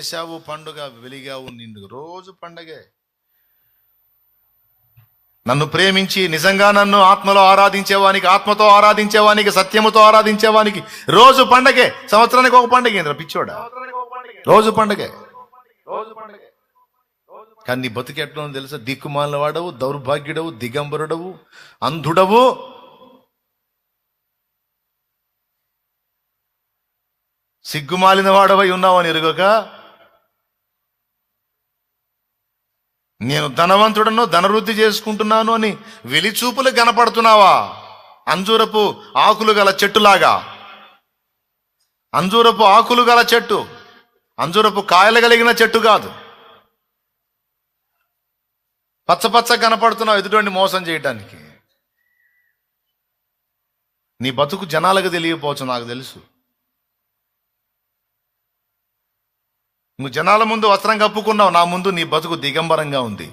చేశావు పండుగ, వెలిగావు నిండు. రోజు పండగే. నన్ను ప్రేమించి నిజంగా నన్ను ఆత్మలో ఆరాధించేవానికి, ఆత్మతో ఆరాధించేవానికి, సత్యముతో ఆరాధించేవానికి రోజు పండగే. సంవత్సరానికి ఒక పండగ ఏంద్ర పిచ్చోడా, రోజు పండగే. కానీ నీ బతుకు ఎట్లా తెలుసా? దిక్కుమాలిన వాడవు, దౌర్భాగ్యుడవు, దిగంబరుడవు, అంధుడవు, సిగ్గుమాలిన వాడవై ఉన్నావని ఎరుగక, నేను ధనవంతుడను, ధనవృద్ధి చేసుకుంటున్నాను అని వెలిచూపులు కనపడుతున్నావా? అంజూరపు ఆకులు గల చెట్టులాగా. అంజూరపు ఆకులు గల చెట్టు, అంజూరపు కాయలు కలిగిన చెట్టు కాదు. పచ్చ కనపడుతున్నావు ఎదుటి మోసం చేయటానికి. నీ బతుకు జనాలకు తెలియకపోవచ్చు, నాకు తెలుసు. నువ్వు జనాల ముందు వస్త్రం కప్పుకున్నావు, నా ముందు నీ బతుకు దిగంబరంగా ఉంది.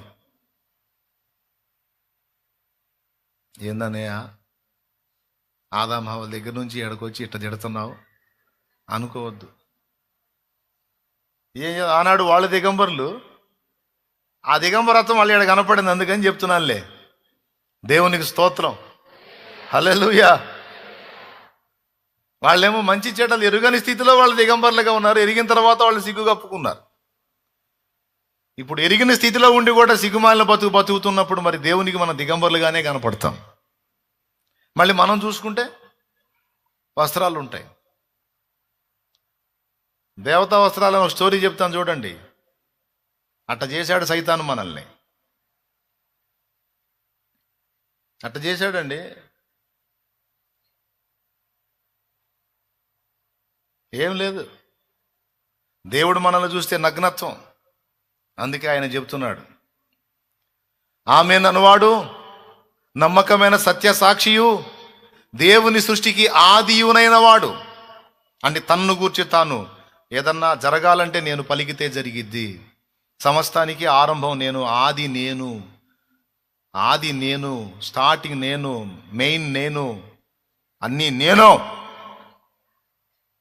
ఏందన్నయ్య, ఆదాం హవ్వల దగ్గర నుంచి ఎడకొచ్చి ఇట్ట తిడుతున్నావు అనుకోవద్దు. ఆనాడు వాళ్ళ దిగంబరులు, ఆ దిగంబరత్వం వాళ్ళు ఇక్కడ కనపడింది, అందుకని చెప్తున్నానులే. దేవునికి స్తోత్రం, హల్లెలూయా. వాళ్ళేమో మంచి చెడ్డలు ఎరుగని స్థితిలో వాళ్ళు దిగంబరులుగా ఉన్నారు. ఎరిగిన తర్వాత వాళ్ళు సిగ్గు కప్పుకున్నారు. ఇప్పుడు ఎరిగిన స్థితిలో ఉండి కూడా సిగ్గుమాలిన బతుకుతున్నప్పుడు మరి దేవునికి మనం దిగంబరులుగానే కనపడతాం. మళ్ళీ మనం చూసుకుంటే వస్త్రాలు ఉంటాయి. దేవతా వస్త్రాలను ఒక స్టోరీ చెప్తాను చూడండి. అట్ట చేశాడు సైతాను మనల్ని, అట్ట చేశాడండి. ఏం లేదు, దేవుడు మనల్ని చూస్తే నగ్నత్వం. అందుకే ఆయన చెబుతున్నాడు, ఆమేననువాడు నమ్మకమైన సత్య సాక్షియు, దేవుని సృష్టికి ఆదియునైన వాడు. అంటే తన్ను గూర్చి తాను ఏదన్నా జరగాలంటే నేను పలికితే జరిగిద్ది. సమస్తానికి ఆరంభం నేను, ఆది నేను, స్టార్టింగ్ నేను, మెయిన్ నేను, అన్నీ నేను,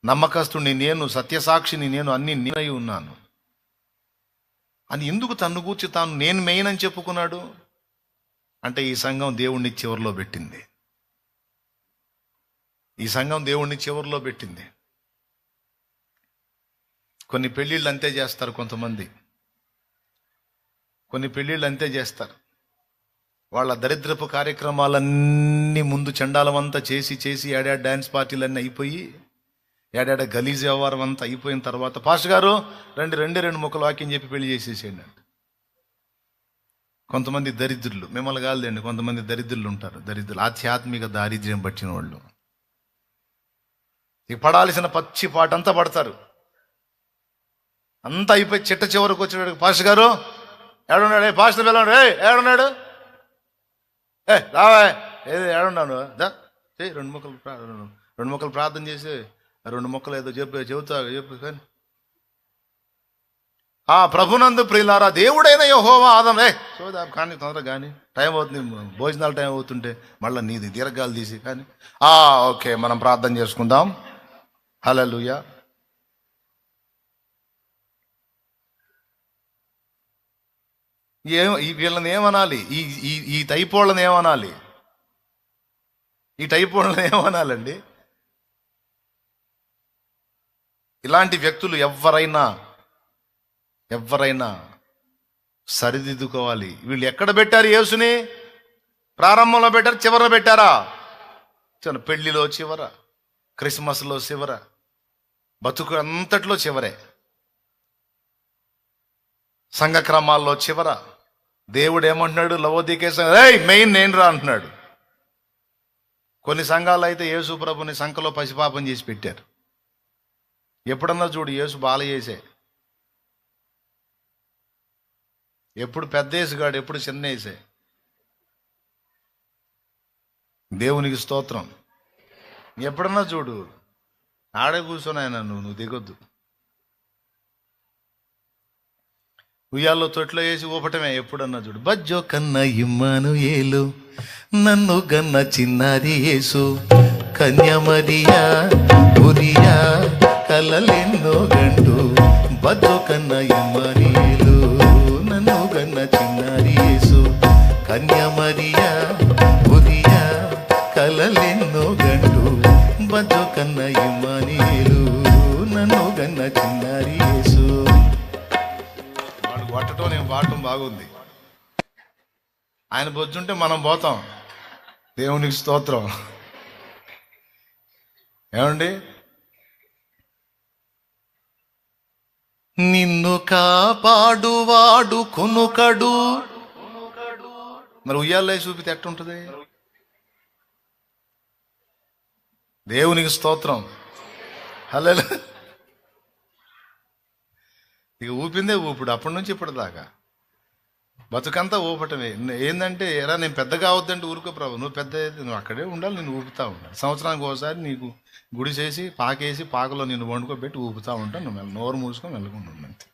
నమ్మకస్తుని నేను, సత్యసాక్షిని నేను, అన్ని నేనై ఉన్నాను అని ఎందుకు తన్ను గూర్చి తాను నేను మెయిన్ అని చెప్పుకున్నాడు? అంటే ఈ సంఘం దేవుణ్ణి చివరిలో పెట్టింది. ఈ సంఘం దేవుణ్ణి చివరిలో పెట్టింది. కొన్ని పెళ్ళిళ్ళు అంతే చేస్తారు కొంతమంది, కొన్ని పెళ్ళిళ్ళు అంతే చేస్తారు. వాళ్ళ దరిద్రపు కార్యక్రమాలన్నీ ముందు చండాలమంతా చేసి ఏడాది డ్యాన్స్ పార్టీలన్నీ అయిపోయి, ఏడాడ గలీజ్ వ్యవహారం అంతా అయిపోయిన తర్వాత పాస్టర్ గారు రెండు ముక్కలు వాక్యం చెప్పి పెళ్లి చేసేసేయండి అంట. కొంతమంది దరిద్రులు, మిమ్మల్ని కాదులేండి, కొంతమంది దరిద్రులు ఉంటారు. దరిద్రులు ఆధ్యాత్మిక దారిద్ర్యం పట్టిన వాళ్ళు ఈ పడాల్సిన పచ్చి పాటంతా పడతారు. అంతా అయిపోయి చిట్ట చివరికి వచ్చేవాడు, పాస్టర్ గారు ఏడున్నాడు, పాస్టర్ వెళ్ళాడు, ఏడున్నాడు, రావా, ఏది ఏడున్నాను, రెండు ముక్కలు ప్రార్థన చేసి 2 ముక్కలు ఏదో చెప్పు కానీ ఆ ప్రభునందు ప్రియులారా, దేవుడైన యెహోవా ఆదం చూద్దాం కానీ తొందరగా కానీ టైం అవుతుంది, భోజనాలు టైం అవుతుంటే మళ్ళీ నీది దీర్ఘాలు తీసి కానీ ఓకే మనం ప్రార్థన చేసుకుందాం. హల్లెలూయా. వీళ్ళని ఏమనాలి? ఈ టైప్ వాళ్ళని ఏమనాలి? ఈ టైప్ వాళ్ళని ఏమనాలండి? ఇలాంటి వ్యక్తులు ఎవరైనా సరిదిద్దుకోవాలి. వీళ్ళు ఎక్కడ పెట్టారు యేసుని? ప్రారంభంలో పెట్టారు, చివర పెట్టారా? పెళ్లిలో చివర, క్రిస్మస్లో చివర, బతుకు అంతట్లో చివరే, సంఘ క్రమాల్లో చివర. దేవుడు ఏమంటున్నాడు? లవోదికే మెయిన్ నేను రా అంటున్నాడు. కొన్ని సంఘాలు అయితే యేసు ప్రభుని సంఖలో పసిపాపం చేసి పెట్టారు. ఎప్పుడన్నా చూడు యేసు బాల చేసే, ఎప్పుడు పెద్ద యేసుగాడు, ఎప్పుడు చిన్న యేసే. దేవునికి స్తోత్రం. ఎప్పుడన్నా చూడు ఆడే కూర్చొని ఆయన నువ్వు దిగొద్దు. ఉయ్యాల్లో తొట్లో వేసి ఊపటమే. ఎప్పుడన్నా చూడు బజ్జో కన్న ఇమ్మానుయేలు, నన్ను గన్న చిన్నారి యేసు, కన్యమరియా ఉరియా కలలెన్నో గండు బజ్జో కన్న ఇమ్మనీలు నన్ను గన్న చిన్నారి యేసు కన్యమరియా ఉదియా కలలెన్నో గండు బజ్జో కన్న ఇమ్మనీలు నన్ను గన్న చిన్నారి యేసు. వాడు కొట్టడం నేను పాడటం బాగుంది. ఆయన బొజ్జుంటే మనం పోతాం. దేవునికి స్తోత్రం. ఏమండి, నిన్ను కాపాడువాడు కునుకడు. మరి ఉయ్యాల్లో చూపితే ఎట్టుంటది? దేవునికి స్తోత్రం. హల్లెలూయా. ఇక ఊపిందే ఊపుడు అప్పటి నుంచి ఇప్పటి దాకా బతుకంతా ఊపటమే. ఏంటంటే ఎరా నేను పెద్ద కావద్దంటే ఊరుకో ప్రభు, నువ్వు పెద్ద నువ్వు అక్కడే ఉండాలి, నేను ఊపుతా ఉండాలి. సంవత్సరానికి ఒకసారి నీకు గుడి చేసి పాకేసి పాకలో నిన్ను వండుకోబెట్టి ఊపుతా ఉంటాను. నువ్వు నోరు మూసుకొని వెళ్ళకుండా అంతే.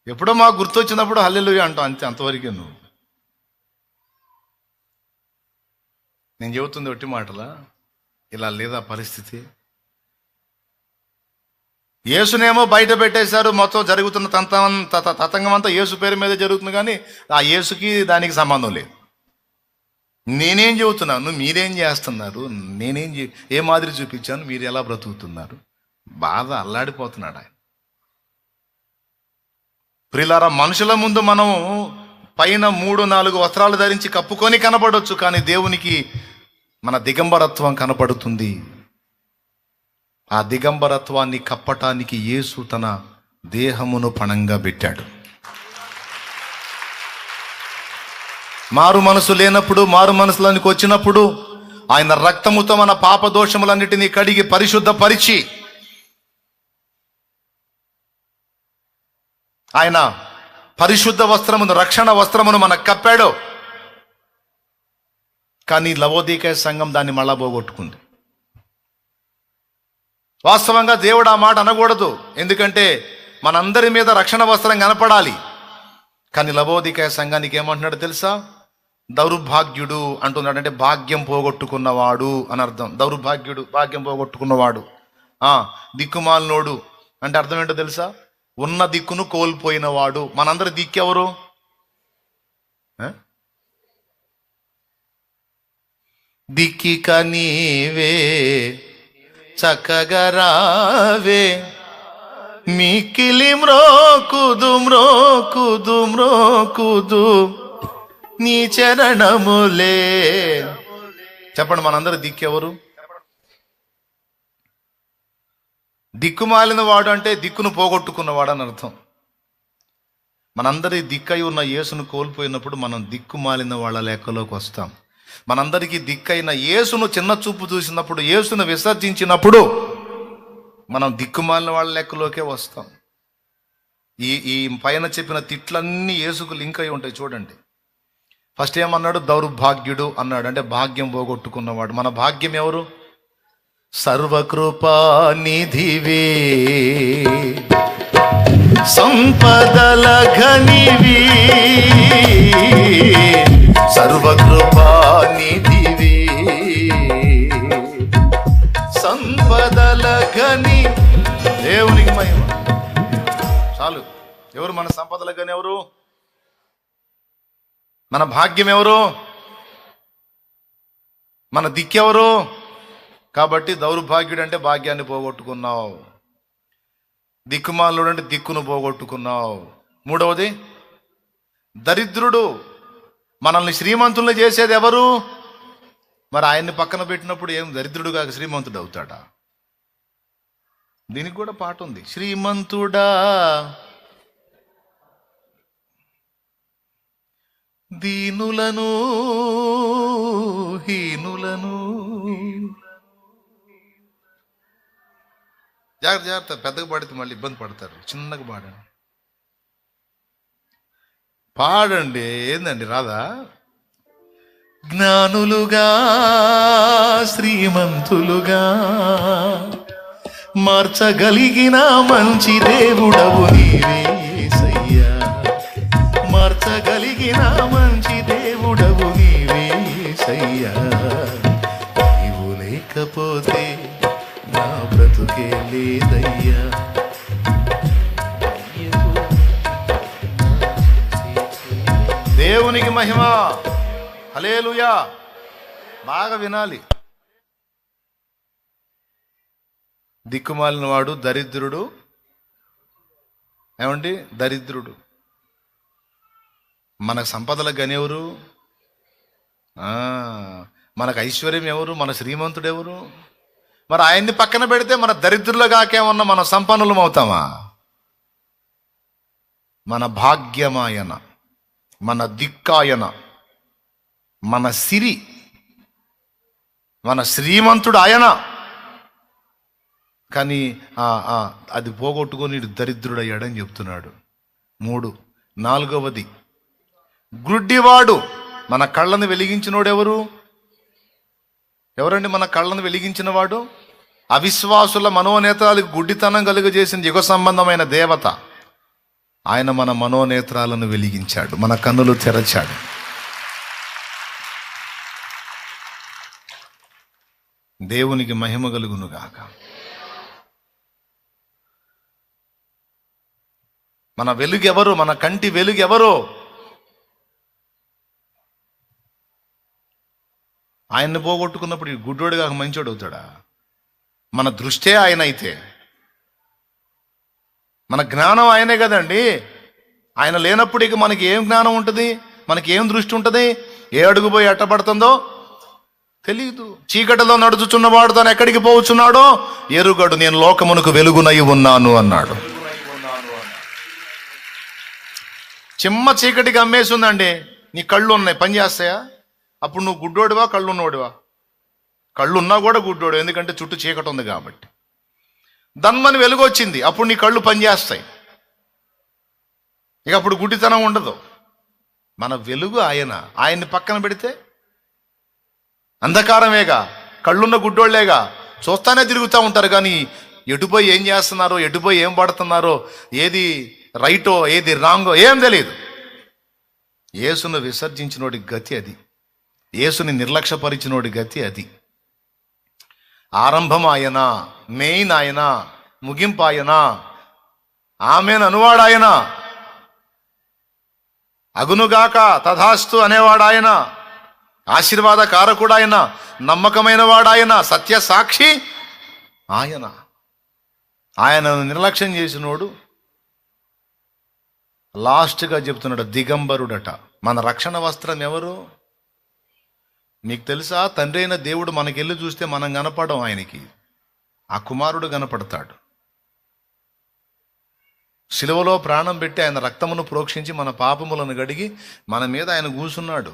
ఎప్పుడో మాకు గుర్తొచ్చినప్పుడు హల్లెలూయా అంటాం అంతే, అంతవరకే. నువ్వు నేను చెబుతుంది ఒట్టి మాటలా? ఇలా లేదా పరిస్థితి? యేసునేమో బయట పెట్టేశారు. మొత్తం జరుగుతున్న తతంగం అంతా యేసు పేరు మీద జరుగుతుంది, కానీ ఆ యేసుకి దానికి సంబంధం లేదు. నేనేం చెబుతున్నాను, మీరేం చేస్తున్నారు, ఏ మాదిరి చూపించాను, మీరు ఎలా బ్రతుకుతున్నారు? బాధ అల్లాడిపోతున్నాడు ఆయన. ప్రియులారా, మనుషుల ముందు మనం పైన 3-4 వస్త్రాలు ధరించి కప్పుకొని కనపడవచ్చు, కానీ దేవునికి మన దిగంబరత్వం కనపడుతుంది. ఆ దిగంబరత్వాన్ని కప్పటానికి యేసు తన దేహమును పణంగా పెట్టాడు. మారు మనసు లేనప్పుడు, మారు మనసులోనికి వచ్చినప్పుడు ఆయన రక్తముతో మన పాప దోషములన్నిటినీ కడిగి పరిశుద్ధపరిచి ఆయన పరిశుద్ధ వస్త్రమును, రక్షణ వస్త్రమును మనకు కప్పాడు. కానీ లవోదీకయ సంఘం దాన్ని మళ్ళా పోగొట్టుకుంది. వాస్తవంగా దేవుడు ఆ మాట అనకూడదు, ఎందుకంటే మనందరి మీద రక్షణ వస్త్రం కనపడాలి. కానీ లవోదీకయ సంఘానికి ఏమంటున్నాడు తెలుసా? దౌర్భాగ్యుడు అంటున్నాడు. అంటే భాగ్యం పోగొట్టుకున్నవాడు అని అర్థం. దౌర్భాగ్యుడు, భాగ్యం పోగొట్టుకున్నవాడు. దిక్కుమాలినోడు అంటే అర్థం ఏంటో తెలుసా? ఉన్న దిక్కును కోల్పోయినవాడు. మనందరి దిక్కెవరు? దిక్కిక నీవే చక్కగా రావే, మిక్కిలి మ్రోకుదు మ్రోకుదు మ్రోకుదు నీ చరణములే. చెప్పండి, మనందరి దిక్కెవరు? దిక్కుమాలిన వాడు అంటే దిక్కును పోగొట్టుకున్నవాడు అని అర్థం. మనందరి దిక్కై ఉన్న యేసును కోల్పోయినప్పుడు మనం దిక్కుమాలిన వాళ్ళ లెక్కలోకి వస్తాం. మనందరికీ దిక్కైన యేసును చిన్న చూపు చూసినప్పుడు, యేసును విసర్జించినప్పుడు మనం దిక్కుమాలిన వాళ్ళ లెక్కలోకే వస్తాం. ఈ పైన చెప్పిన తిట్లన్నీ యేసుకు లింక్ అయి ఉంటాయి. చూడండి, ఫస్ట్ ఏమన్నాడు? దౌర్భాగ్యుడు అన్నాడు, అంటే భాగ్యం పోగొట్టుకున్నవాడు. మన భాగ్యం ఎవరు? సర్వకృపా నిధివే, సంపదల ఘనివి, సర్వకృపా నిధివే, సంపదల ఘని. దేవునికి మహిమ. చాలు. ఎవరు మన సంపదల ఘని? ఎవరు? మన భాగ్యం ఎవరు? మన దిక్కెవరు? కాబట్టి దౌర్భాగ్యుడు అంటే భాగ్యాన్ని పోగొట్టుకున్నావు, దిక్కుమాలుడు అంటే దిక్కును పోగొట్టుకున్నావు. మూడవది దరిద్రుడు. మనల్ని శ్రీమంతుల్ని చేసేది ఎవరు? మరి ఆయన్ని పక్కన పెట్టినప్పుడు ఏం దరిద్రుడు కాక శ్రీమంతుడు అవుతాడా? దీనికి కూడా పాట ఉంది. శ్రీమంతుడా దీనులను హీనులను. జాగ్రత్త జాగ్రత్త, పెద్దగా పాడితే మళ్ళీ ఇబ్బంది పడతారు. చిన్నగా పాడండి. పాడండి. ఏందండి రాదా? జ్ఞానులుగా శ్రీమంతులుగా మార్చగలిగిన మంచి దేవుడవు నీవే యేసయ్యా, మార్చగలిగిన మంచి దేవుడవు నీవే యేసయ్యా. నీవు లేకపోతే దేవునికి మహిమ. హల్లెలూయా. బాగా వినాలి. దిక్కుమాలిన వాడు దరిద్రుడు. ఏమండి? దరిద్రుడు. మనకు సంపదలకు గనెవరు? మనకు ఐశ్వర్యం ఎవరు? మన శ్రీమంతుడు ఎవరు? మరి ఆయన్ని పక్కన పెడితే మన దరిద్రులు కాకేమన్నా మనం సంపన్నులం అవుతామా? మన భాగ్యమాయన, మన దిక్కాయన, మన సిరి, మన శ్రీమంతుడు ఆయన. కానీ అది పోగొట్టుకొని దరిద్రుడయ్యాడని చెప్తున్నాడు. 3. 4వది, గుడ్డివాడు. మన కళ్ళను వెలిగించినోడు ఎవరు? ఎవరండి మన కళ్ళను వెలిగించిన వాడు? అవిశ్వాసుల మనోనేత్రాలకు గుడ్డితనం కలుగజేసిన యుగ సంబంధమైన దేవత. ఆయన మన మనోనేత్రాలను వెలిగించాడు, మన కన్నులు తెరచాడు. దేవునికి మహిమ కలుగునుగాక. మన వెలుగు ఎవరు? మన కంటి వెలుగు ఎవరు? ఆయన్ని పోగొట్టుకున్నప్పుడు ఈ గుడ్డోడు కాక మంచోడు అవుతాడా? మన దృష్టే ఆయన అయితే, మన జ్ఞానం ఆయనే కదండి. ఆయన లేనప్పుడు ఇక మనకి ఏం జ్ఞానం ఉంటుంది? మనకి ఏం దృష్టి ఉంటుంది? ఏ అడుగు పోయి ఎట్టబడుతుందో తెలియదు. చీకటిలో నడుచుచున్నవాడు తాను ఎక్కడికి పోవచ్చున్నాడో ఎరుగడు. నేను లోకమునకు వెలుగునై ఉన్నాను అన్నాడు. చిమ్మ చీకటికి అమ్మేసిందండి. నీ కళ్ళు ఉన్నాయి, పని చేస్తాయా? అప్పుడు నువ్వు గుడ్డోడివా, కళ్ళు ఉన్నోడివా? కళ్ళు ఉన్నా కూడా గుడ్డోడు, ఎందుకంటే చుట్టూ చీకటి ఉంది కాబట్టి. దన్మని వెలుగు వచ్చింది, అప్పుడు నీ కళ్ళు పనిచేస్తాయి. ఇక అప్పుడు గుడ్డితనం ఉండదు. మన వెలుగు ఆయన. ఆయన్ని పక్కన పెడితే అంధకారమేగా. కళ్ళున్న గుడ్డోళ్లేగా, చూస్తానే తిరుగుతూ ఉంటారు. కానీ ఎటుపోయి ఏం చేస్తున్నారో, ఎటుపోయి ఏం పడుతున్నారో, ఏది రైటో ఏది రాంగో ఏం తెలియదు. యేసును విసర్జించినోడి గతి అది. యేసుని నిర్లక్ష్యపరిచినోడి గతి అది. ఆరంభం ఆయన, మెయిన్ ఆయన, ముగింపు ఆయన, ఆమెను అనువాడాయన, అగునుగాక తథాస్తు అనేవాడాయన, ఆశీర్వాద కారకుడాయన, నమ్మకమైన వాడాయన, సత్య సాక్షి ఆయన. ఆయనను నిర్లక్ష్యం చేసినోడు లాస్ట్గా చెప్తున్నాడు దిగంబరుడట. మన రక్షణ వస్త్రం ఎవరు? నీకు తెలుసా? తండ్రి అయిన దేవుడు మనకెళ్ళి చూస్తే మనం కనపడం, ఆయనకి ఆ కుమారుడు కనపడతాడు. శిలువలో ప్రాణం పెట్టి ఆయన రక్తమును ప్రోక్షించి మన పాపములను గడిగి మన మీద ఆయన కూసున్నాడు.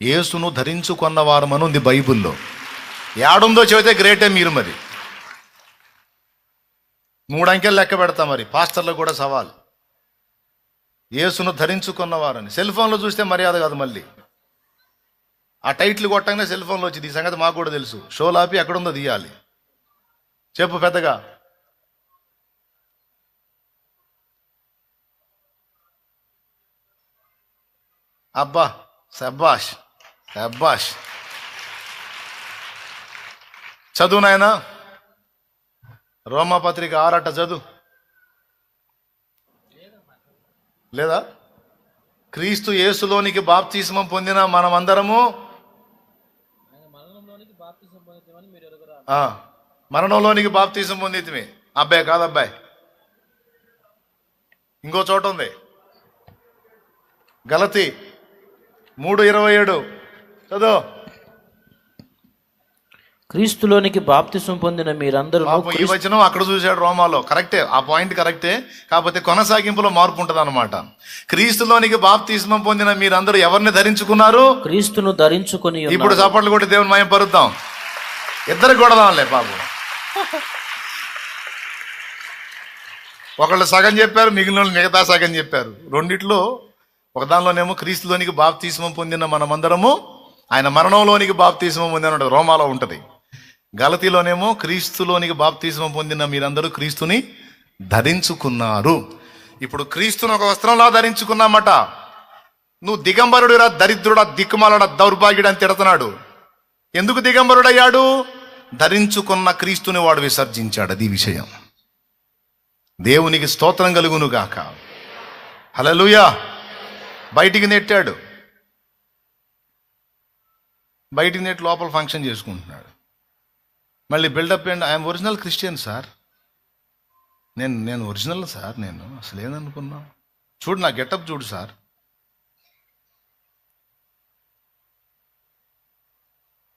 యేసును ధరించుకున్న వారమని ఉంది బైబిల్లో. ఏడుందో చెబితే గ్రేటే మీరు. మరి 3 అంకెలు లెక్క పెడతా. మరి పాస్టర్లకు కూడా సవాల్, యేసును ధరించుకున్నవారని. సెల్ ఫోన్లో చూస్తే మర్యాద కాదు. మళ్ళీ ఆ టైటిల్ కొట్టగానే సెల్ ఫోన్లో వచ్చింది. ఈ సంగతి మాకు కూడా తెలుసు. షోలాపి ఎక్కడుందో తీయాలి. చెప్పు పెద్దగా. అబ్బా, శబ్బాష్ శబ్బాష్. చదువు నాయనా, రోమాపత్రిక 6 చదువు. లేదా? క్రీస్తు యేసులోనికి బాప్తిస్మం పొందిన మనమందరము మరణంలోనికి బాప్తిస్మం పొందితిమి. అబ్బాయి కాదబ్బాయి, ఇంకో చోట ఉంది. గలతీ 3:27 చదువు. క్రీస్తులోనికి బాప్తిసం పొందిన మీరందరూ. ఈ వచనం అక్కడ చూశాడు రోమాలో. కరెక్టే, ఆ పాయింట్ కరెక్టే. కాకపోతే కొనసాగింపులో మార్పు ఉంటుంది అన్నమాట. క్రీస్తులోనికి బాప్తిస్మం పొందిన మీరందరూ ఎవరిని ధరించుకున్నారు? క్రీస్తును ధరించుకుని. ఇప్పుడు చప్పట్లు కొట్టి దేవుని మహిమ పరుద్దాం. ఇద్దరు కొడదాంలే పాపం. ఒకళ్ళు సగం చెప్పారు, మిగిలిన మిగతా సగం చెప్పారు. రెండిట్లో ఒక దానిలోనేమో క్రీస్తులోనికి బాప్తిస్మం పొందిన మనమందరము ఆయన మరణంలోనికి బాప్తిస్మం పొందిన రోమాలో ఉంటుంది. గలతీలోనేమో క్రీస్తులోనికి బాప్తిస్మం పొందిన మీరందరూ క్రీస్తుని ధరించుకున్నారు. ఇప్పుడు క్రీస్తుని ఒక వస్త్రంలా ధరించుకున్నామట. నువ్వు దిగంబరుడురా, దరిద్రుడా, దిక్కుమాలడా, దౌర్భాగ్యుడు అని తిడుతున్నాడు. ఎందుకు దిగంబరుడయ్యాడు? ధరించుకున్న క్రీస్తుని వాడు విసర్జించాడు. అది విషయం. దేవునికి స్తోత్రం కలుగును గాక. హల్లెలూయా. బయటికి నెట్టాడు. బయటికి నెట్టి లోపల ఫంక్షన్ చేసుకుంటున్నాడు. మళ్ళీ బిల్డప్ ఏంటి, ఐఎమ్ ఒరిజినల్ క్రిస్టియన్ సార్, నేను ఒరిజినల్ సార్, నేను అసలు ఏదనుకున్నా, చూడు నా గెటప్ చూడు సార్.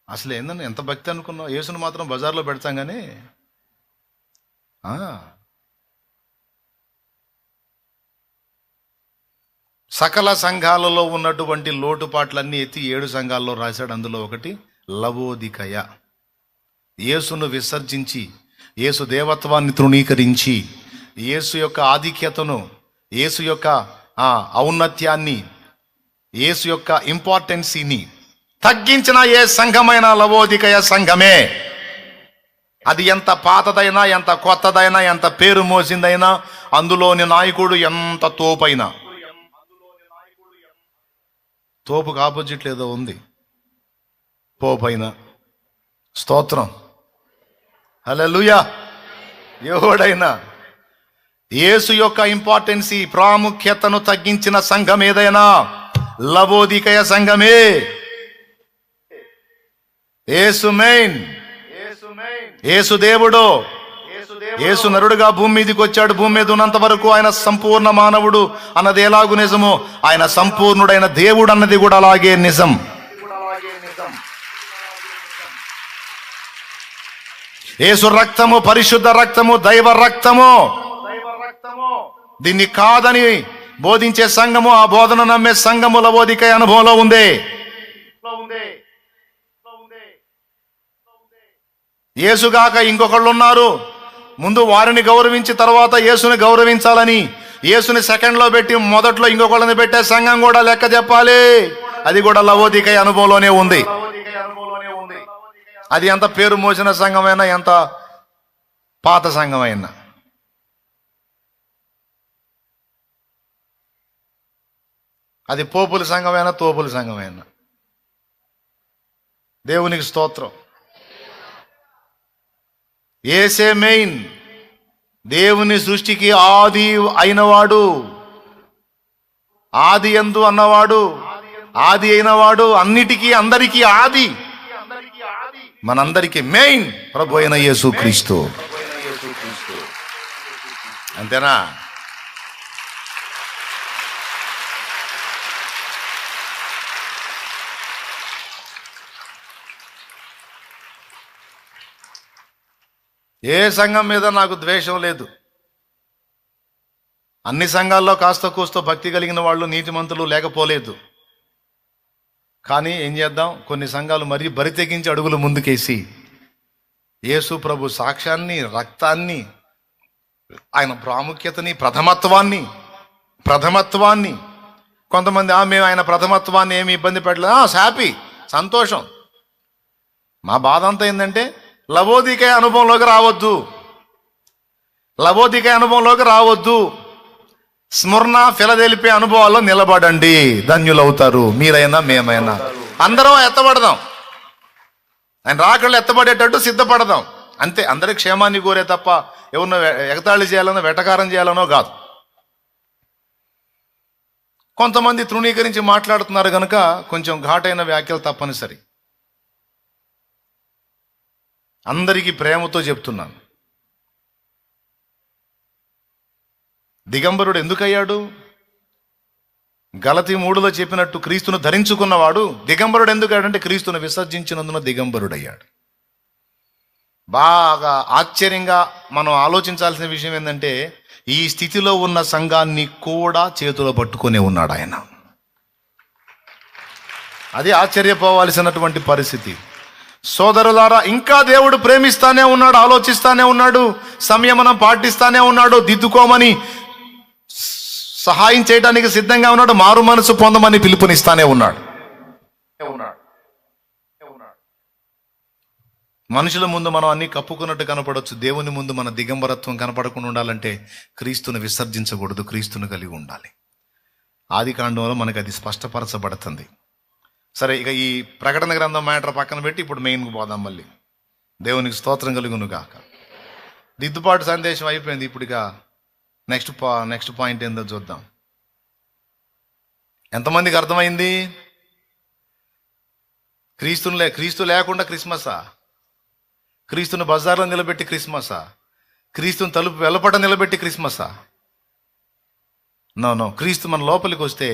అసలు ఏందని ఎంత భక్తి అనుకున్నావు, యేసును మాత్రం బజార్లో పెడతాం కానీ సకల సంఘాలలో ఉన్నటువంటి లోటుపాట్లన్నీ ఎత్తి 7 సంఘాల్లో రాశాడు. అందులో ఒకటి లవోదికయ. యేసును విసర్జించి, యేసు దేవత్వాన్ని తృణీకరించి, యేసు యొక్క ఆధిక్యతను, యేసు యొక్క ఔన్నత్యాన్ని, యేసు యొక్క ఇంపార్టెన్సీని తగ్గించిన ఏ సంఘమైన లవోదికయ సంఘమే. అది ఎంత పాతదైనా, ఎంత కొత్తదైనా, ఎంత పేరు మోసిందైనా, అందులోని నాయకుడు ఎంత తోపైనా, తోపుకు ఆపోజిట్ ఏదో ఉంది, పోపైనా. స్తోత్రం, హల్లెలూయా. ఎవడైనా యేసు యొక్క ఇంపార్టెన్సీ, ప్రాముఖ్యతను తగ్గించిన సంఘం ఏదైనా లవోదికయ సంఘమే. యేసు మెయిన్, యేసు దేవుడు, యేసు నరుడుగా భూమి మీదకి వచ్చాడు. భూమి మీద ఉన్నంత వరకు ఆయన సంపూర్ణ మానవుడు అన్నది ఎలాగూ నిజమో, ఆయన సంపూర్ణుడైన దేవుడు అన్నది కూడా అలాగే నిజం. యేసు రక్తము పరిశుద్ధ రక్తము, దైవ రక్తము. దీన్ని కాదని బోధించే సంఘము, ఆ బోధన నమ్మే సంఘము లవోదికయ అనుభవంలో ఉంది. యేసుగాక ఇంకొకళ్ళు ఉన్నారు. ముందు వారిని గౌరవించి తర్వాత యేసుని గౌరవించాలని, యేసుని సెకండ్లో పెట్టి మొదట్లో ఇంకొకళ్ళని పెట్టే సంఘం కూడా లెక్క చెప్పాలి. అది కూడా లవోదికయ అనుభవంలోనే ఉంది. అది ఎంత పేరు మోసిన సంఘమైనా, ఎంత పాత సంఘమైనా. అది పోపుల సంఘమైనా, తోపుల సంఘమైనా. దేవునికి స్తోత్రం. యేసే మెయిన్. దేవుని సృష్టికి ఆది అయినవాడు, ఆది యందు అన్నవాడు, ఆది అయినవాడు, అన్నిటికీ అందరికీ ఆది, మనందరికీ మెయిన్ ప్రభు అయిన యేసుక్రీస్తు. అంతేనా? ఏ సంఘం మీద నాకు ద్వేషం లేదు. అన్ని సంఘాల్లో కాస్త కూస్తో భక్తి కలిగిన వాళ్ళు, నీతిమంతులు లేకపోలేదు. కానీ ఏం చేద్దాం, కొన్ని సంఘాలు మరీ బరి తెగించి అడుగులు ముందుకేసి యేసు ప్రభు సాక్ష్యాన్ని, రక్తాన్ని, ఆయన ప్రాముఖ్యతని, ప్రథమత్వాన్ని కొంతమంది మేము ఆయన ప్రథమత్వాన్ని ఏమి ఇబ్బంది పెట్టలేదు, హ్యాపీ, సంతోషం. మా బాధ అంతా ఏంటంటే లవోదికయ అనుభవంలోకి రావద్దు, లవోదికయ అనుభవంలోకి రావద్దు. స్మరణ, ఫిలదెల్ఫియా అనుభవాల్లో నిలబడండి, ధన్యులవుతారు. మీరైనా మేమైనా అందరం ఎత్తబడదాం, ఆయన రాకళ్ళు ఎత్తబడేటట్టు సిద్ధపడదాం. అంతే. అందరి క్షేమాన్ని కోరే తప్ప ఎవరినో ఎగతాళి చేయాలనో వెటకారం చేయాలనో కాదు. కొంతమంది తృణీకరించి మాట్లాడుతున్నారు కనుక కొంచెం ఘాటైన వ్యాఖ్యలు తప్పనిసరి. అందరికీ ప్రేమతో చెప్తున్నాను. దిగంబరుడు ఎందుకయ్యాడు? గలతీ 3లో చెప్పినట్టు క్రీస్తును ధరించుకున్నవాడు దిగంబరుడు ఎందుకయ్యాడంటే క్రీస్తును విసర్జించినందున దిగంబరుడయ్యాడు. బాగా ఆశ్చర్యంగా మనం ఆలోచించాల్సిన విషయం ఏంటంటే, ఈ స్థితిలో ఉన్న సంఘాన్ని కూడా చేతిలో పట్టుకునే ఉన్నాడు ఆయన. అది ఆశ్చర్యపోవాల్సినటువంటి పరిస్థితి. సోదరులారా, ఇంకా దేవుడు ప్రేమిస్తానే ఉన్నాడు, ఆలోచిస్తానే ఉన్నాడు, సంయమనం పాటిస్తానే ఉన్నాడు, దిద్దుకోమని సహాయం చేయడానికి సిద్ధంగా ఉన్నాడు, మారు మనసు పొందమని పిలుపునిస్తానే ఉన్నాడు. మనుషుల ముందు మనం అన్ని కప్పుకున్నట్టు కనపడవచ్చు, దేవుని ముందు మన దిగంబరత్వం కనపడకుండా ఉండాలంటే క్రీస్తును విసర్జించకూడదు, క్రీస్తును కలిగి ఉండాలి. ఆది కాండంలో మనకు అది స్పష్టపరచబడుతుంది. సరే, ఇక ఈ ప్రకటన గ్రంథం మ్యాటర్ పక్కన పెట్టి ఇప్పుడు మెయిన్కి పోదాం. మళ్ళీ దేవునికి స్తోత్రం కలుగును గాక. దిద్దుబాటు సందేశం అయిపోయింది. ఇప్పుడు ఇక నెక్స్ట్ పాయింట్ ఏందో చూద్దాం. ఎంతమందికి అర్థమైంది? క్రీస్తు లేకుండా క్రిస్మసా? క్రీస్తుని బజార్లో నిలబెట్టి క్రిస్మసా? క్రీస్తుని తలుపు వెలపట నిలబెట్టి క్రిస్మసా? నో. క్రీస్తు మన లోపలికి వస్తే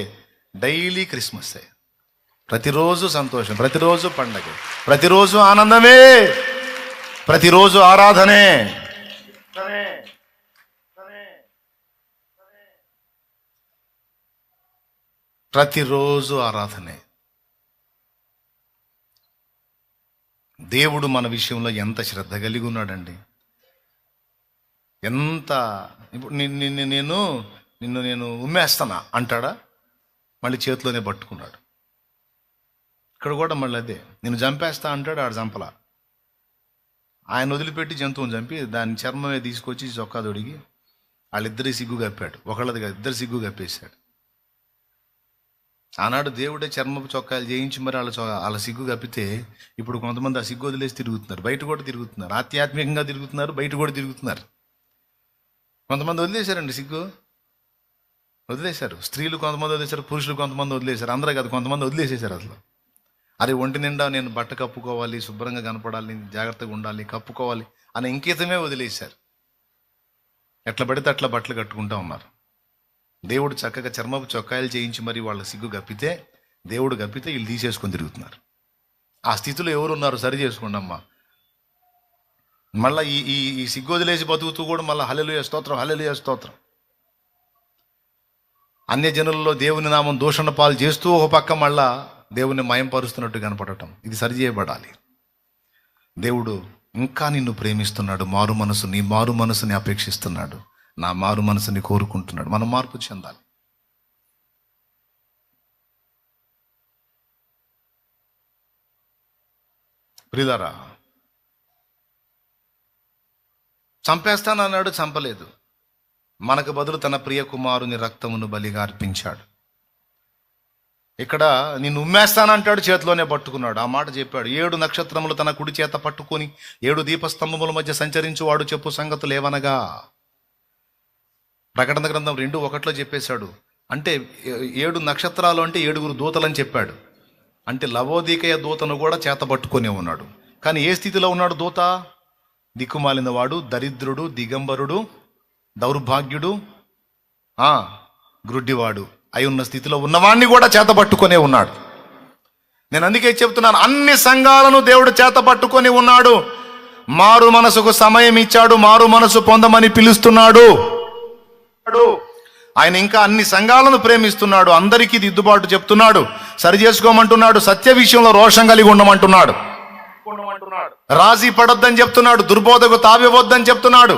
డైలీ క్రిస్మస్సే. ప్రతిరోజు సంతోషం, ప్రతిరోజు పండగ, ప్రతిరోజు ఆనందమే, ప్రతిరోజు ఆరాధనే. ప్రతిరోజు ఆరాధనే. దేవుడు మన విషయంలో ఎంత శ్రద్ధ కలిగి ఉన్నాడండి. ఎంత ఇప్పుడు నిన్ను నేను ఉమ్మేస్తానా అంటాడా? మళ్ళీ చేతిలోనే పట్టుకున్నాడు. ఇక్కడ కూడా మళ్ళీ అదే, నేను చంపేస్తా అంటాడు, ఆడు చంపలా. ఆయన వదిలిపెట్టి జంతువుని చంపి దాని చర్మమే తీసుకొచ్చి చొక్కా తొడిగి వాళ్ళిద్దరి సిగ్గు కప్పాడు. ఒకళ్ళది కాదు, ఇద్దరు సిగ్గు కప్పేశాడు. ఆనాడు దేవుడే చర్మపు చొక్కాలు చేయించి మరి వాళ్ళ సిగ్గు కప్పితే ఇప్పుడు కొంతమంది ఆ సిగ్గు వదిలేసి తిరుగుతున్నారు, బయట కూడా తిరుగుతున్నారు, ఆధ్యాత్మికంగా తిరుగుతున్నారు, బయట కూడా తిరుగుతున్నారు. కొంతమంది వదిలేశారండి, సిగ్గు వదిలేశారు. స్త్రీలు కొంతమంది వదిలేశారు, పురుషులు కొంతమంది వదిలేశారు. అందరూ కాదు, కొంతమంది వదిలేసేశారు అసలు. అరే ఒంటి నిండా నేను బట్ట కప్పుకోవాలి, శుభ్రంగా కనపడాలి, జాగ్రత్తగా ఉండాలి, కప్పుకోవాలి అనే ఇంకితమే వదిలేశారు. ఎట్లా పడితే అట్లా బట్టలు కట్టుకుంటా ఉన్నారు. దేవుడు చక్కగా చర్మపు చొక్కాయలు చేయించి మరి వాళ్ళ సిగ్గు దేవుడు గప్పితే వీళ్ళు తీసేసుకొని తిరుగుతున్నారు. ఆ స్థితిలో ఎవరు ఉన్నారు? సరి చేసుకోండి అమ్మా. మళ్ళీ ఈ సిగ్గు వదిలేసి బతుకుతూ కూడా మళ్ళీ హల్లెలూయా స్తోత్రం, హల్లెలూయా స్తోత్రం. అన్యజనులలో దేవుని నామం దూషణ పాలు చేస్తూ ఒక పక్క మళ్ళా దేవుని మయంపరుస్తున్నట్టు కనపడటం, ఇది సరిచేయబడాలి. దేవుడు ఇంకా నిన్ను ప్రేమిస్తున్నాడు. నీ మారు మనసుని అపేక్షిస్తున్నాడు. నా మారు మనసుని కోరుకుంటున్నాడు. మనం మార్పు చెందాలి. ప్రియులారా, చంపేస్తానన్నాడు, చంపలేదు. మనకు బదులు తన ప్రియ కుమారుని రక్తమును బలిగా అర్పించాడు. ఇక్కడ నిన్ను ఉమ్మేస్తానంటాడు, చేతిలోనే పట్టుకున్నాడు. ఆ మాట చెప్పాడు. 7 నక్షత్రములు తన కుడి చేత పట్టుకొని 7 దీపస్తంభముల మధ్య సంచరించువాడు చెప్పు సంగతులు ఏవనగా. ప్రకటన గ్రంథం 2:1 చెప్పేశాడు. అంటే 7 నక్షత్రాలు అంటే 7 దూతలని చెప్పాడు. అంటే లవోదికయ దూతను కూడా చేత పట్టుకొని ఉన్నాడు. కానీ ఏ స్థితిలో ఉన్నాడు దూత? దిక్కుమాలిన వాడు, దరిద్రుడు, దిగంబరుడు, దౌర్భాగ్యుడు, గ్రుడ్డివాడు అయి ఉన్న స్థితిలో ఉన్నవాణ్ణి కూడా చేత పట్టుకొనే ఉన్నాడు. నేను అందుకే చెప్తున్నాను, అన్ని సంఘాలను దేవుడు చేత పట్టుకొని ఉన్నాడు. మారు మనసుకు సమయం ఇచ్చాడు. మారు మనసు పొందమని పిలుస్తున్నాడు. ఆయన ఇంకా అన్ని సంఘాలను ప్రేమిస్తున్నాడు. అందరికీ దిద్దుబాటు చెప్తున్నాడు, సరి చేసుకోమంటున్నాడు, సత్య విషయంలో రోషం కలిగి ఉండమంటున్నాడు, రాజీ పడొద్దని చెప్తున్నాడు, దుర్బోధకు తావివద్దని చెప్తున్నాడు,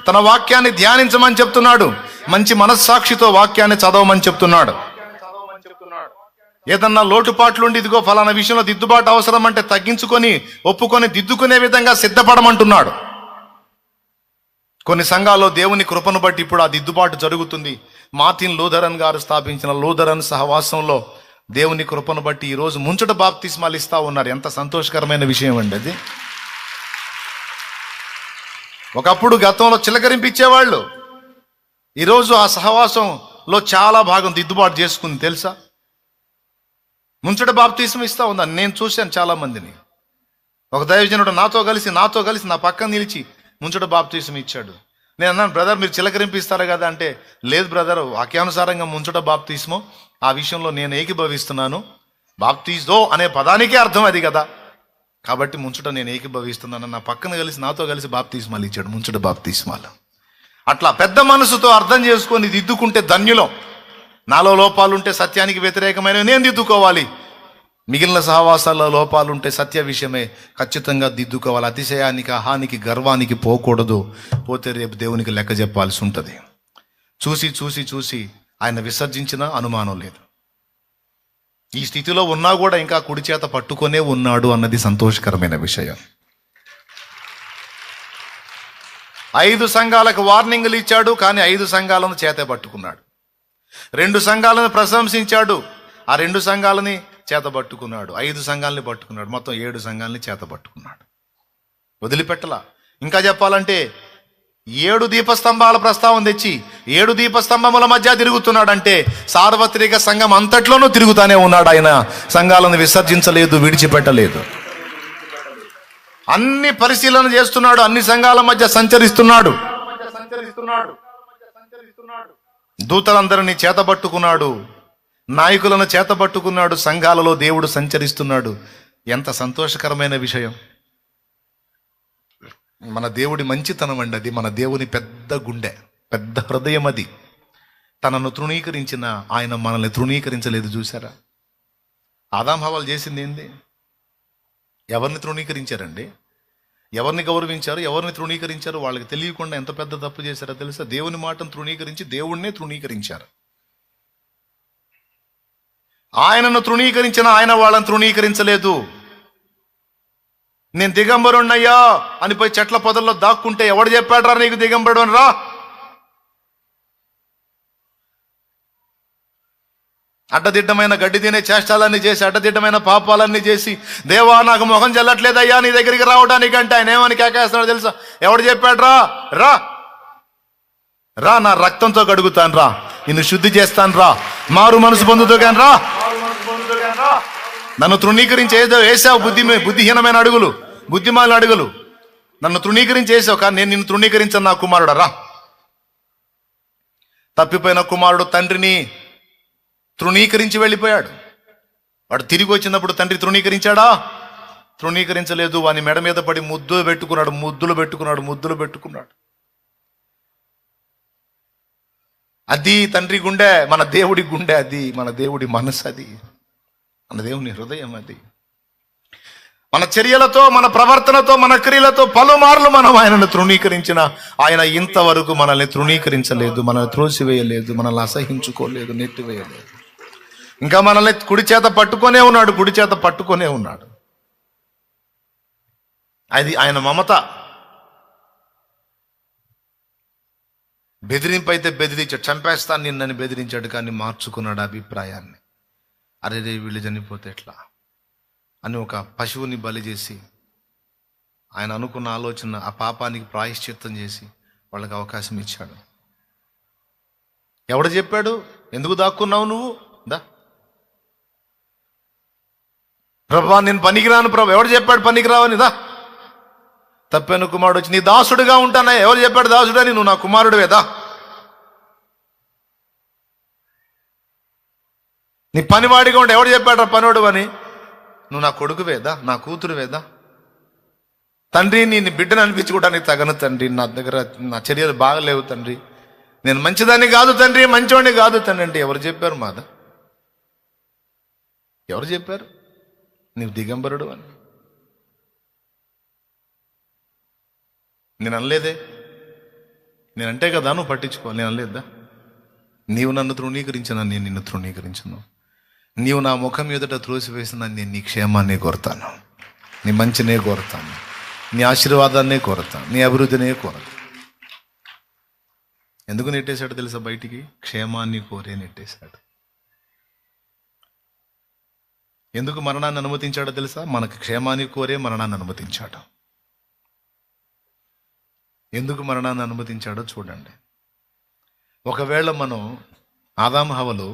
తన వాక్యాన్ని ధ్యానించమని చెప్తున్నాడు, మంచి మనస్సాక్షితో వాక్యాన్ని చదవమని చెప్తున్నాడు. ఏదన్నా లోటుపాట్లుండి ఇదిగో ఫలానా విషయంలో దిద్దుబాటు అవసరం అంటే తగ్గించుకొని ఒప్పుకొని దిద్దుకునే విధంగా సిద్ధపడమంటున్నాడు. కొన్ని సంఘాల్లో దేవుని కృపను బట్టి ఇప్పుడు ఆ దిద్దుబాటు జరుగుతుంది. మార్టిన్ లూథరన్ గారు స్థాపించిన లూథరన్ సహవాసంలో దేవుని కృపను బట్టి ఈరోజు ముంచట బాప్తిస్మాలు ఇస్తా ఉన్నారు. ఎంత సంతోషకరమైన విషయం అండి అది. ఒకప్పుడు గతంలో చిలకరింపిచ్చేవాళ్ళు, ఈరోజు ఆ సహవాసంలో చాలా భాగం దిద్దుబాటు చేసుకుంది తెలుసా. ముంచట బాప్తిస్మం ఇస్తా ఉందని నేను చూశాను చాలా మందిని. ఒక దైవజనుడు నాతో కలిసి నా పక్కన నిలిచి ముంచట బాప్తిస్మం ఇచ్చాడు. నేను అన్నాను, బ్రదర్ మీరు చిలకరింపిస్తారు కదా అంటే, లేదు బ్రదర్, వాక్యానుసారంగా ముంచట బాప్తిస్మం ఆ విషయంలో నేను ఏకీభవిస్తున్నాను. బాప్తిజో అనే పదానికే అర్థం అది కదా, కాబట్టి ముంచుట నేను ఏకీభవిస్తున్నాను. నా పక్కన నాతో కలిసి బాప్తిస్మాలు ఇచ్చాడు, ముంచుట బాప్తిస్మాలు. అట్లా పెద్ద మనసుతో అర్థం చేసుకొని దిద్దుకుంటే ధన్యులం. నాలో లోపాలుంటే సత్యానికి వ్యతిరేకమైనవి నేను దిద్దుకోవాలి. మిగిలిన సహవాసాల్లో లోపాలుంటే సత్య విషయమే ఖచ్చితంగా దిద్దుకోవాలి. అతిశయానికి, అహానికి, గర్వానికి పోకూడదు. పోతే రేపు దేవునికి లెక్క చెప్పాల్సి ఉంటుంది. చూసి ఆయన విసర్జించిన అనుమానం లేదు. ఈ స్థితిలో ఉన్నా కూడా ఇంకా కుడి చేత పట్టుకొనే ఉన్నాడు అన్నది సంతోషకరమైన విషయం. 5 సంఘాలకు వార్నింగ్లు ఇచ్చాడు, కానీ 5 సంఘాలను చేతే పట్టుకున్నాడు. 2 సంఘాలను ప్రశంసించాడు, ఆ 2 సంఘాలని చేత పట్టుకున్నాడు. 5 సంఘాలని పట్టుకున్నాడు, మొత్తం 7 సంఘాలని చేత పట్టుకున్నాడు. వదిలిపెట్టలా. ఇంకా చెప్పాలంటే 7 దీపస్తంభాల ప్రస్తావన తెచ్చి 7 దీపస్తంభముల మధ్య తిరుగుతున్నాడంటే సార్వత్రిక సంఘం అంతట్లోనూ తిరుగుతానే ఉన్నాడు ఆయన. సంఘాలను విసర్జించలేదు, విడిచిపెట్టలేదు. అన్ని పరిశీలన చేస్తున్నాడు, అన్ని సంఘాల మధ్య సంచరిస్తున్నాడు. దూతలందరినీ చేతబట్టుకున్నాడు, నాయకులను చేతబట్టుకున్నాడు. సంఘాలలో దేవుడు సంచరిస్తున్నాడు. ఎంత సంతోషకరమైన విషయం! మన దేవుడి మంచితనం అండి అది. మన దేవుని పెద్ద గుండె, పెద్ద హృదయం అది. తనను తృణీకరించిన ఆయన మనల్ని తృణీకరించలేదు. చూసారా? ఆదాం హవ్వలు చేసింది ఏంది? ఎవరిని తృణీకరించారండి? ఎవరిని గౌరవించారు? ఎవరిని తృణీకరించారు? వాళ్ళకి తెలియకుండా ఎంత పెద్ద తప్పు చేశారో తెలుసా? దేవుని మాటను తృణీకరించి దేవుణ్ణే తృణీకరించారు. ఆయనను తృణీకరించిన ఆయన వాళ్ళని తృణీకరించలేదు. నేను దిగంబరుణ్ణయ్యా అని పోయి చెట్ల పొదల్లో దాక్కుంటే ఎవడు చెప్పాడ్రా నీకు దిగంబరుడు అని? రా, అడ్డదిడ్డమైన గడ్డి తినే చేష్టాలన్నీ చేసి, అడ్డదిడ్డమైన పాపాలన్నీ చేసి, దేవా నాకు మొహం చెల్లట్లేదయ్యా నీ దగ్గరికి రావడానికంటే ఆయన ఏమని కేకేస్తున్నాడు తెలుసా? ఎవడు చెప్పాడ్రా? రా రా, నా రక్తంతో కడుగుతాను రా, నిన్ను శుద్ధి చేస్తాను రా, మారు మనసు పొందుతూ కానీ రా. నన్ను తృణీకరించి ఏదో వేసావు, బుద్ధిహీనమైన అడుగులు, బుద్ధిమాలిన అడుగులు. నన్ను తృణీకరించి వేసావు, కానీ నేను నిన్ను తృణీకరించాను నా కుమారుడు. రా. తప్పిపోయిన కుమారుడు తండ్రిని తృణీకరించి వెళ్ళిపోయాడు. వాడు తిరిగి వచ్చినప్పుడు తండ్రి తృణీకరించాడా? తృణీకరించలేదు. వాని మెడ మీద పడి ముద్దులు పెట్టుకున్నాడు. అది తండ్రి గుండె, మన దేవుడి గుండె అది, మన దేవుడి మనసు అది, మన దేవుని హృదయం అది. మన చర్యలతో, మన ప్రవర్తనతో, మన క్రియలతో పలుమార్లు మనం ఆయనను తృణీకరించిన ఆయన ఇంతవరకు మనల్ని తృణీకరించలేదు, మనల్ని త్రోసివేయలేదు, మనల్ని అసహించుకోలేదు, నెట్టివేయలేదు. ఇంకా మనల్ని కుడి చేత పట్టుకొనే ఉన్నాడు. అది ఆయన మమత. బెదిరింపు అయితే బెదిరించాడు, చంపేస్తాను నిన్నని బెదిరించాడు, కానీ మార్చుకున్నాడు అభిప్రాయాన్ని. అరే వీళ్ళు చనిపోతే ఎట్లా అని ఒక పశువుని బలి చేసి ఆయన అనుకున్న ఆలోచన, ఆ పాపానికి ప్రాయశ్చిత్తం చేసి వాళ్ళకి అవకాశం ఇచ్చాడు. ఎవడు చెప్పాడు? ఎందుకు దాక్కున్నావు నువ్వు? దా ప్రభా, నేను పనికిరాను ప్రభా. ఎవడు చెప్పాడు పనికిరావని? దా. తప్పైన కుమారుడు వచ్చి నీ దాసుడుగా ఉంటానా? ఎవరు చెప్పాడు దాసుడని? నువ్వు నా కుమారుడువేదా? నీ పనివాడిగా ఉంటే ఎవడు చెప్పాడు పనివాడు అని? నువ్వు నా కొడుకువేదా, నా కూతురువేదా? తండ్రి, నేను బిడ్డను అనిపించుకోవడానికి తగను తండ్రి, నా దగ్గర నా చర్యలు బాగలేవు తండ్రి, నేను మంచిదాన్ని కాదు తండ్రి, మంచివాడిని కాదు తండ్రి అంటే ఎవరు చెప్పారు? మాద ఎవరు చెప్పారు నీవు దిగంబరుడు అని? నేను అనలేదే. నేనంటే కదా నువ్వు పట్టించుకో. నేను అనలేదా? నీవు నన్ను తృణీకరించిన, నేను నిన్ను తృణీకరించను. నీవు నా ముఖం ఎదుట త్రోసివేసిన, నేను నీ క్షేమాన్నే కోరుతాను, నీ మంచినే కోరుతాను, నీ ఆశీర్వాదాన్నే కోరుతాను, నీ అభివృద్ధినే కోరుతాను. ఎందుకు నెట్టేశాడు తెలుసా బయటికి? క్షేమాన్ని కోరే నెట్టేశాడు. ఎందుకు మరణాన్ని అనుమతించాడో తెలుసా? మనకు క్షేమాన్ని కోరే మరణాన్ని అనుమతించాడు. ఎందుకు మరణాన్ని అనుమతించాడో చూడండి. ఒకవేళ మనం ఆదాము హవ్వలు,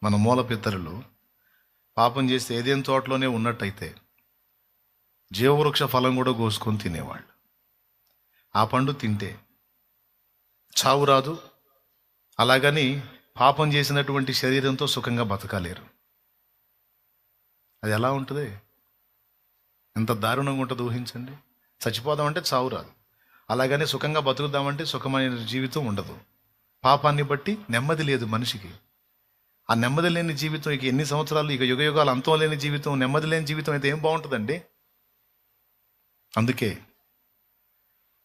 మన మూల పితరులు పాపం చేస్తే ఏదేం తోటలోనే ఉన్నట్టయితే జీవవృక్ష ఫలం కూడా కోసుకొని తినేవాళ్ళు. ఆ పండు తింటే చావు రాదు. అలాగని పాపం చేసినటువంటి శరీరంతో సుఖంగా బతకలేరు. అది ఎలా ఉంటుంది? ఎంత దారుణంగా ఉంటుంది ఊహించండి. చచ్చిపోదామంటే చావు రాదు, అలాగని సుఖంగా బతుకుదామంటే సుఖమైన జీవితం ఉండదు. పాపాన్ని బట్టి నెమ్మది లేదు మనిషికి. ఆ నెమ్మది లేని జీవితం ఇక ఎన్ని సంవత్సరాలు, ఇక యుగయుగాలు అంతం లేని జీవితం, నెమ్మది లేని జీవితం అయితే ఏం బాగుంటుందండి? అందుకే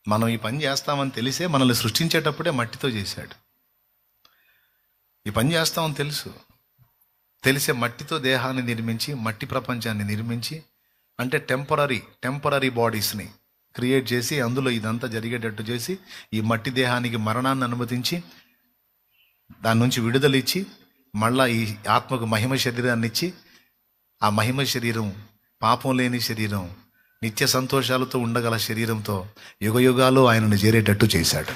మనం ఈ పని చేస్తామని తెలిసే మనల్ని సృష్టించేటప్పుడే మట్టితో చేశాడు. ఈ పని చేస్తామని తెలిసే మట్టితో దేహాన్ని నిర్మించి, మట్టి ప్రపంచాన్ని నిర్మించి, అంటే టెంపరరీ బాడీస్ని క్రియేట్ చేసి అందులో ఇదంతా జరిగేటట్టు చేసి ఈ మట్టి దేహానికి మరణాన్ని అనుమతించి దాని నుంచి విడుదలిచ్చి మళ్ళా ఈ ఆత్మకు మహిమ శరీరాన్ని ఇచ్చి, ఆ మహిమ శరీరం, పాపం లేని శరీరం, నిత్య సంతోషాలతో ఉండగల శరీరంతో యుగయుగాలు ఆయనను చేరేటట్టు చేశాడు.